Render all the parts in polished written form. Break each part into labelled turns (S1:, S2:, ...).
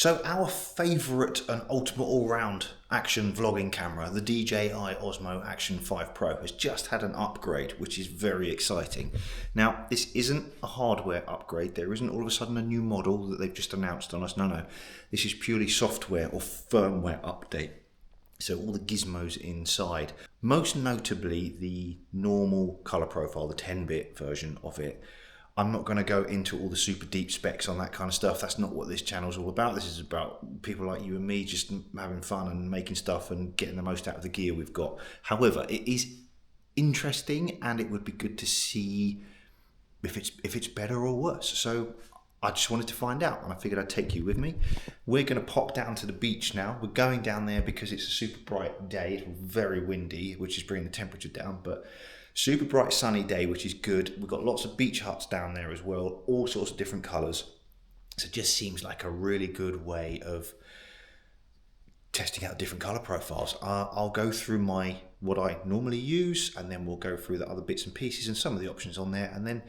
S1: So our favourite and ultimate all-round action vlogging camera, the DJI Osmo Action 5 Pro, has just had an upgrade, which is very exciting. Now, this isn't a hardware upgrade. There isn't all of a sudden a new model that they've just announced on us. No. This is purely software or firmware update. So all the gizmos inside, most notably the normal colour profile, the 10-bit version of it. I'm not going to go into all the super deep specs on that kind of stuff. That's not what this channel's all about. This is about people like you and me just having fun and making stuff and getting the most out of the gear we've got. However, it is interesting and it would be good to see if it's better or worse. So I just wanted to find out and I figured I'd take you with me. We're going to pop down to the beach now. We're going down there because it's a super bright day. It's very windy, which is bringing the temperature down, but super bright sunny day, which is good. We've got lots of beach huts down there as well, all sorts of different colours. So it just seems like a really good way of testing out different colour profiles. I'll go through what I normally use, and then we'll go through the other bits and pieces and some of the options on there, and then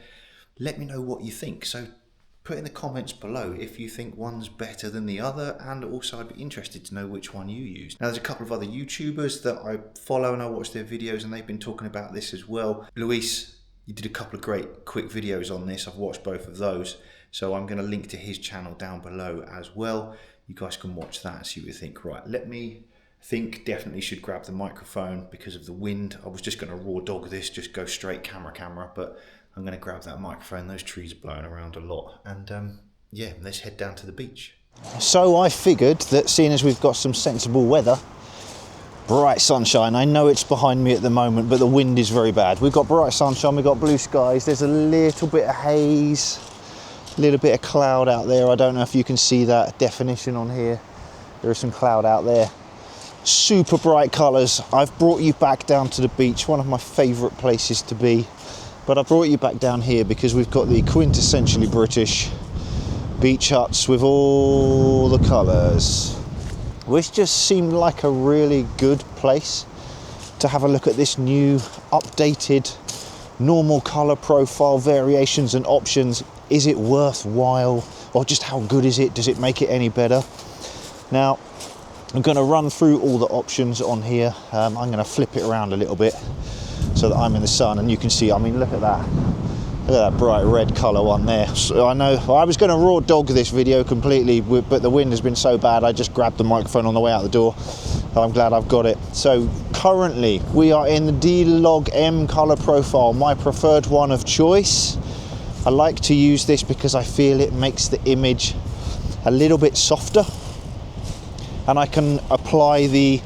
S1: let me know what you think. So put in the comments below if you think one's better than the other, and also I'd be interested to know which one you use. Now there's a couple of other YouTubers that I follow and I watch their videos and they've been talking about this as well. Luis, you did a couple of great quick videos on this. I've watched both of those, so I'm going to link to his channel down below as well. You guys can watch that and see what you think. Right, let me think. Definitely should grab the microphone because of the wind. I was just going to raw dog this, just go straight camera, but I'm going to grab that microphone. Those trees are blowing around a lot. And yeah, let's head down to the beach.
S2: So I figured that seeing as we've got some sensible weather, bright sunshine, I know it's behind me at the moment, but the wind is very bad. We've got bright sunshine, we've got blue skies, there's a little bit of haze, a little bit of cloud out there. I don't know if you can see that definition on here. There is some cloud out there. Super bright colours. I've brought you back down to the beach, one of my favourite places to be. But I brought you back down here because we've got the quintessentially British beach huts with all the colours, which just seemed like a really good place to have a look at this new updated normal colour profile, variations and options. Is it worthwhile, or just how good is it? Does it make it any better? Now, I'm going to run through all the options on here. I'm going to flip it around a little bit so that I'm in the sun and you can see. I mean, look at that bright red colour one there. So I know I was going to raw dog this video completely, but the wind has been so bad I just grabbed the microphone on the way out the door. I'm glad I've got it. So currently we are in the D-Log M colour profile, my preferred one of choice. I like to use this because I feel it makes the image a little bit softer, and I can apply the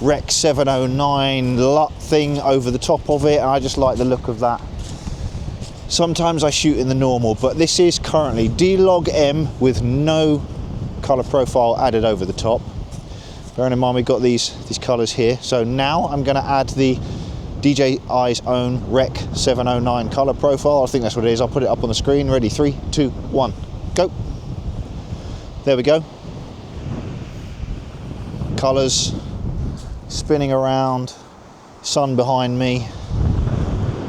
S2: Rec 709 LUT thing over the top of it, and I just like the look of that. Sometimes I shoot in the normal, but this is currently D-Log M with no colour profile added over the top. Bearing in mind we've got these colours here. So now I'm going to add the DJI's own Rec 709 colour profile. I think that's what it is. I'll put it up on the screen. Ready, 3, 2, 1, go. There we go. Colours spinning around, sun behind me.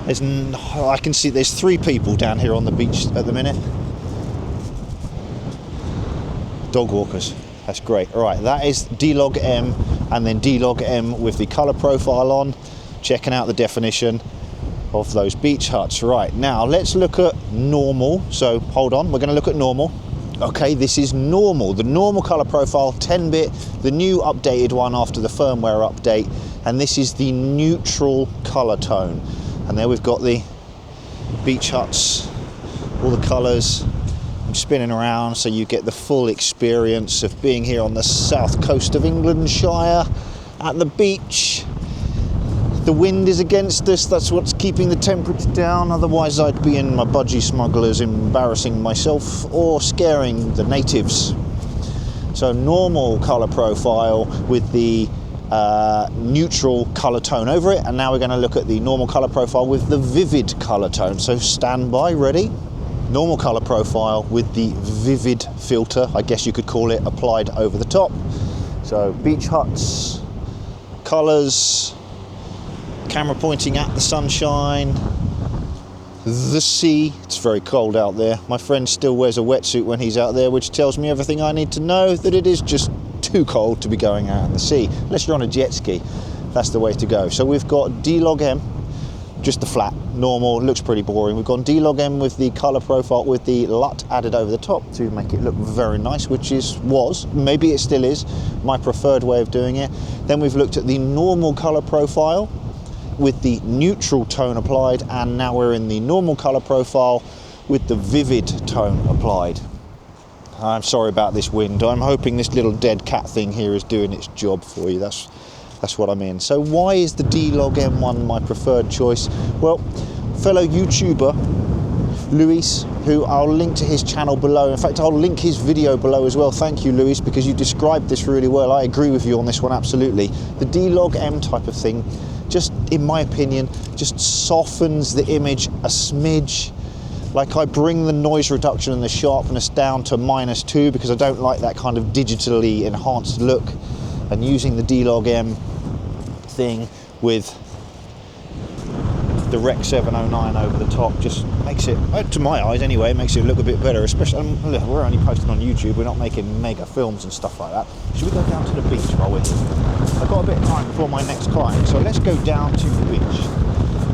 S2: I can see there's 3 people down here on the beach at the minute. Dog walkers, that's great. All right, that is D-Log M, and then D-Log M with the colour profile on, checking out the definition of those beach huts. Right, now let's look at normal. So hold on, we're going to look at normal. Okay, this is normal, the normal colour profile, 10-bit, the new updated one after the firmware update, and this is the neutral colour tone. And there we've got the beach huts, all the colours. I'm spinning around so you get the full experience of being here on the south coast of Englandshire at the beach. The wind is against us, that's what's keeping the temperature down, otherwise I'd be in my budgie smugglers embarrassing myself or scaring the natives. So normal colour profile with the neutral colour tone over it, and now we're going to look at the normal colour profile with the vivid colour tone. So stand by, ready? Normal colour profile with the vivid filter, I guess you could call it, applied over the top. So beach huts, colours, camera pointing at the sunshine, The sea, it's very cold out there. My friend still wears a wetsuit when he's out there, which tells me everything I need to know, that it is just too cold to be going out in the sea, unless you're on a jet ski. That's the way to go. So we've got D-Log M, just the flat, normal, looks pretty boring. We've gone D-Log M with the colour profile with the LUT added over the top to make it look very nice, which maybe it still is, my preferred way of doing it. Then we've looked at the normal colour profile with the neutral tone applied, and now we're in the normal colour profile with the vivid tone applied. I'm sorry about this wind. I'm hoping this little dead cat thing here is doing its job for you. That's what I'm in. So why is the D-Log M1 my preferred choice? Well, fellow YouTuber Luis, who I'll link to his channel below. In fact, I'll link his video below as well. Thank you, Luis, because you described this really well. I agree with you on this one, absolutely. The D-Log M type of thing, just in my opinion, just softens the image a smidge. Like, I bring the noise reduction and the sharpness down to -2 because I don't like that kind of digitally enhanced look. And using the D-Log M thing with the Rec 709 over the top just makes it, to my eyes anyway, makes it look a bit better. Especially, look, we're only posting on YouTube, we're not making mega films and stuff like that. Should we go down to the beach while we're here? I've got a bit of time before my next client, so let's go down to the beach.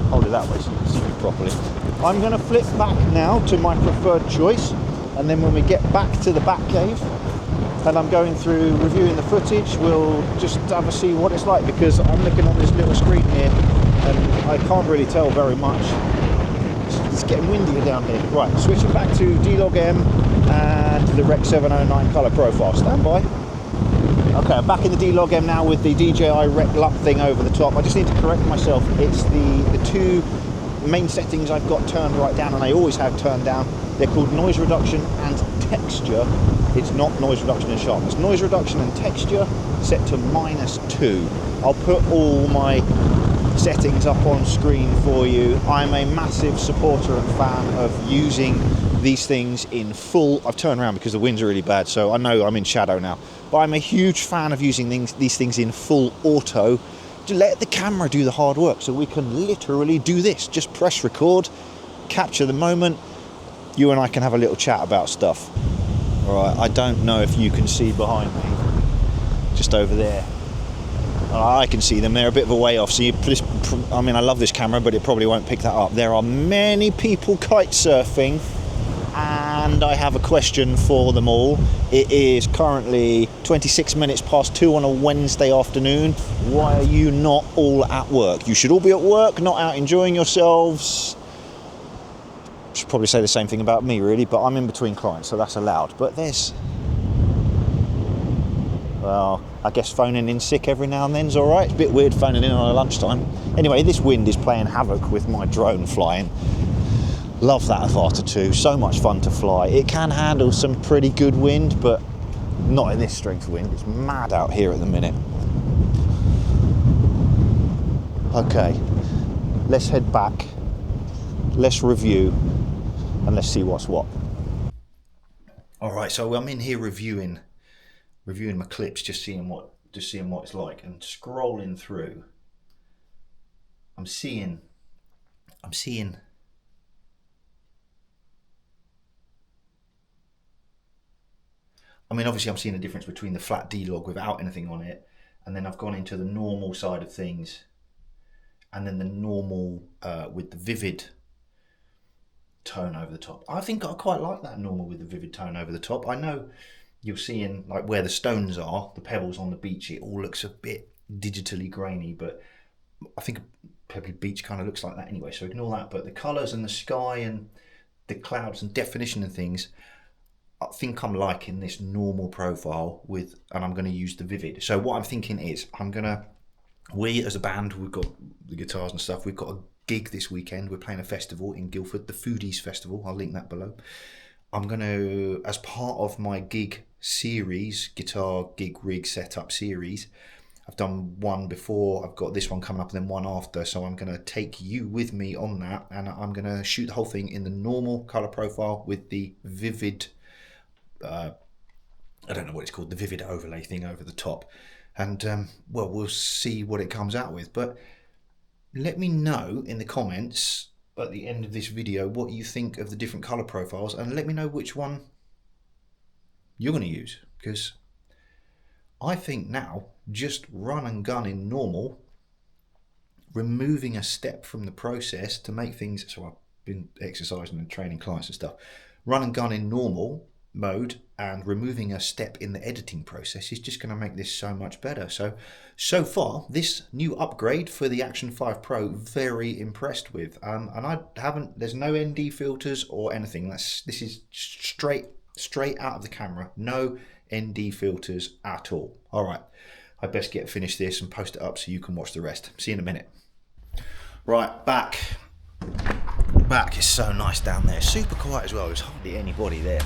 S2: Hold it that way so you can see me properly. I'm going to flip back now to my preferred choice, and then when we get back to the back cave and I'm going through reviewing the footage, we'll just have a see what it's like, because I'm looking on this little screen here and I can't really tell very much. It's getting windier down here. Right, switching back to D-Log M and the Rec 709 colour profile. Stand by. Okay, I'm back in the D-Log M now with the DJI Rec LUT thing over the top. I just need to correct myself. It's the two main settings I've got turned right down, and I always have turned down. They're called noise reduction and texture. It's not noise reduction and sharpness. Noise reduction and texture set to -2. I'll put all my settings up on screen for you. I'm a massive supporter and fan of using these things in full. I've turned around because the wind's really bad, so I know I'm in shadow now. But I'm a huge fan of using these things in full auto to let the camera do the hard work, so we can literally do this. Just press record, capture the moment, you and I can have a little chat about stuff. All right, I don't know if you can see behind me, just over there. I can see them, they're a bit of a way off, so I mean, I love this camera, but it probably won't pick that up. There are many people kite surfing, and I have a question for them all. It is currently 26 minutes past 2 on a Wednesday afternoon. Why are you not all at work? You should all be at work, not out enjoying yourselves. I should probably say the same thing about me, really, but I'm in between clients, so that's allowed. But well, I guess phoning in sick every now and then's all right. It's a bit weird phoning in on a lunchtime. Anyway, this wind is playing havoc with my drone flying. Love that Avata 2, so much fun to fly. It can handle some pretty good wind, but not in this strength of wind. It's mad out here at the minute. Okay, let's head back, let's review, and let's see what's what. All right, so I'm in here reviewing my clips, just seeing what it's like, and scrolling through. I'm seeing. I mean, obviously, I'm seeing a difference between the flat D-Log without anything on it, and then I've gone into the normal side of things, and then the normal with the vivid tone over the top. I think I quite like that normal with the vivid tone over the top. I know you're seeing, like, where the stones are, the pebbles on the beach, it all looks a bit digitally grainy, but I think a pebbly beach kind of looks like that anyway, so ignore that. But the colours and the sky and the clouds and definition and things, I think I'm liking this normal profile and I'm going to use the vivid. So what I'm thinking is, we as a band, we've got the guitars and stuff, we've got a gig this weekend. We're playing a festival in Guildford, the Foodies Festival. I'll link that below. I'm going to, as part of my gig series, guitar gig rig setup series, I've done one before, I've got this one coming up and then one after, so I'm going to take you with me on that, and I'm going to shoot the whole thing in the normal colour profile with the vivid, I don't know what it's called, the vivid overlay thing over the top, and well, we'll see what it comes out with. But let me know in the comments
S1: at the end of this video what you think of the different color profiles, and let me know which one you're going to use, because I think now just run and gun in normal, removing a step from the process to make things, so I've been exercising and training clients and stuff, run and gun in normal mode and removing a step in the editing process is just going to make this so much better. So far this new upgrade for the Action 5 Pro, very impressed with, and there's no ND filters or anything. This is straight out of the camera, no ND filters at all. All right, I best finish this and post it up so you can watch the rest. See you in a minute. Right, back is so nice down there, super quiet as well. There's hardly anybody there,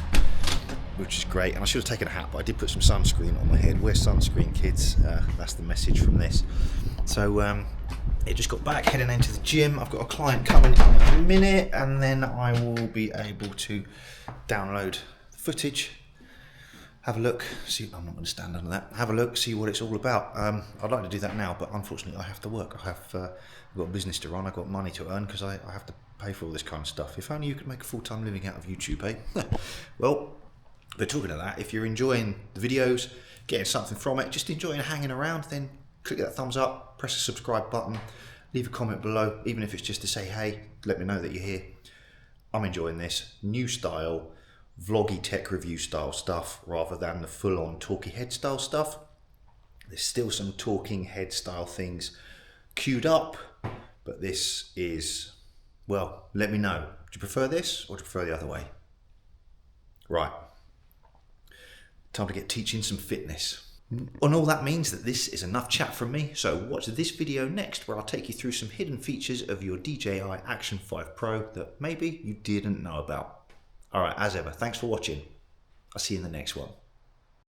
S1: which is great. And I should have taken a hat, but I did put some sunscreen on my head. Wear sunscreen, kids. That's the message from this. So it just got back, heading into the gym. I've got a client coming in a minute, and then I will be able to download the footage, have a look, see. I'm not going to stand under that. Have a look, see what it's all about. I'd like to do that now, but unfortunately I have to work. I've got a business to run. I've got money to earn, because I have to pay for all this kind of stuff. If only you could make a full-time living out of YouTube, eh? Well, but talking of that, if you're enjoying the videos, getting something from it, just enjoying hanging around, then click that thumbs up, press the subscribe button, leave a comment below, even if it's just to say hey, let me know that you're here. I'm enjoying this new style, vloggy tech review style stuff, rather than the full-on talky head style stuff. There's still some talking head style things queued up, but this is, well, let me know. Do you prefer this or do you prefer the other way? Right. Time to get teaching some fitness. And all that means that this is enough chat from me, so watch this video next, where I'll take you through some hidden features of your DJI Action 5 Pro that maybe you didn't know about. Alright, as ever, thanks for watching. I'll see you in the next one.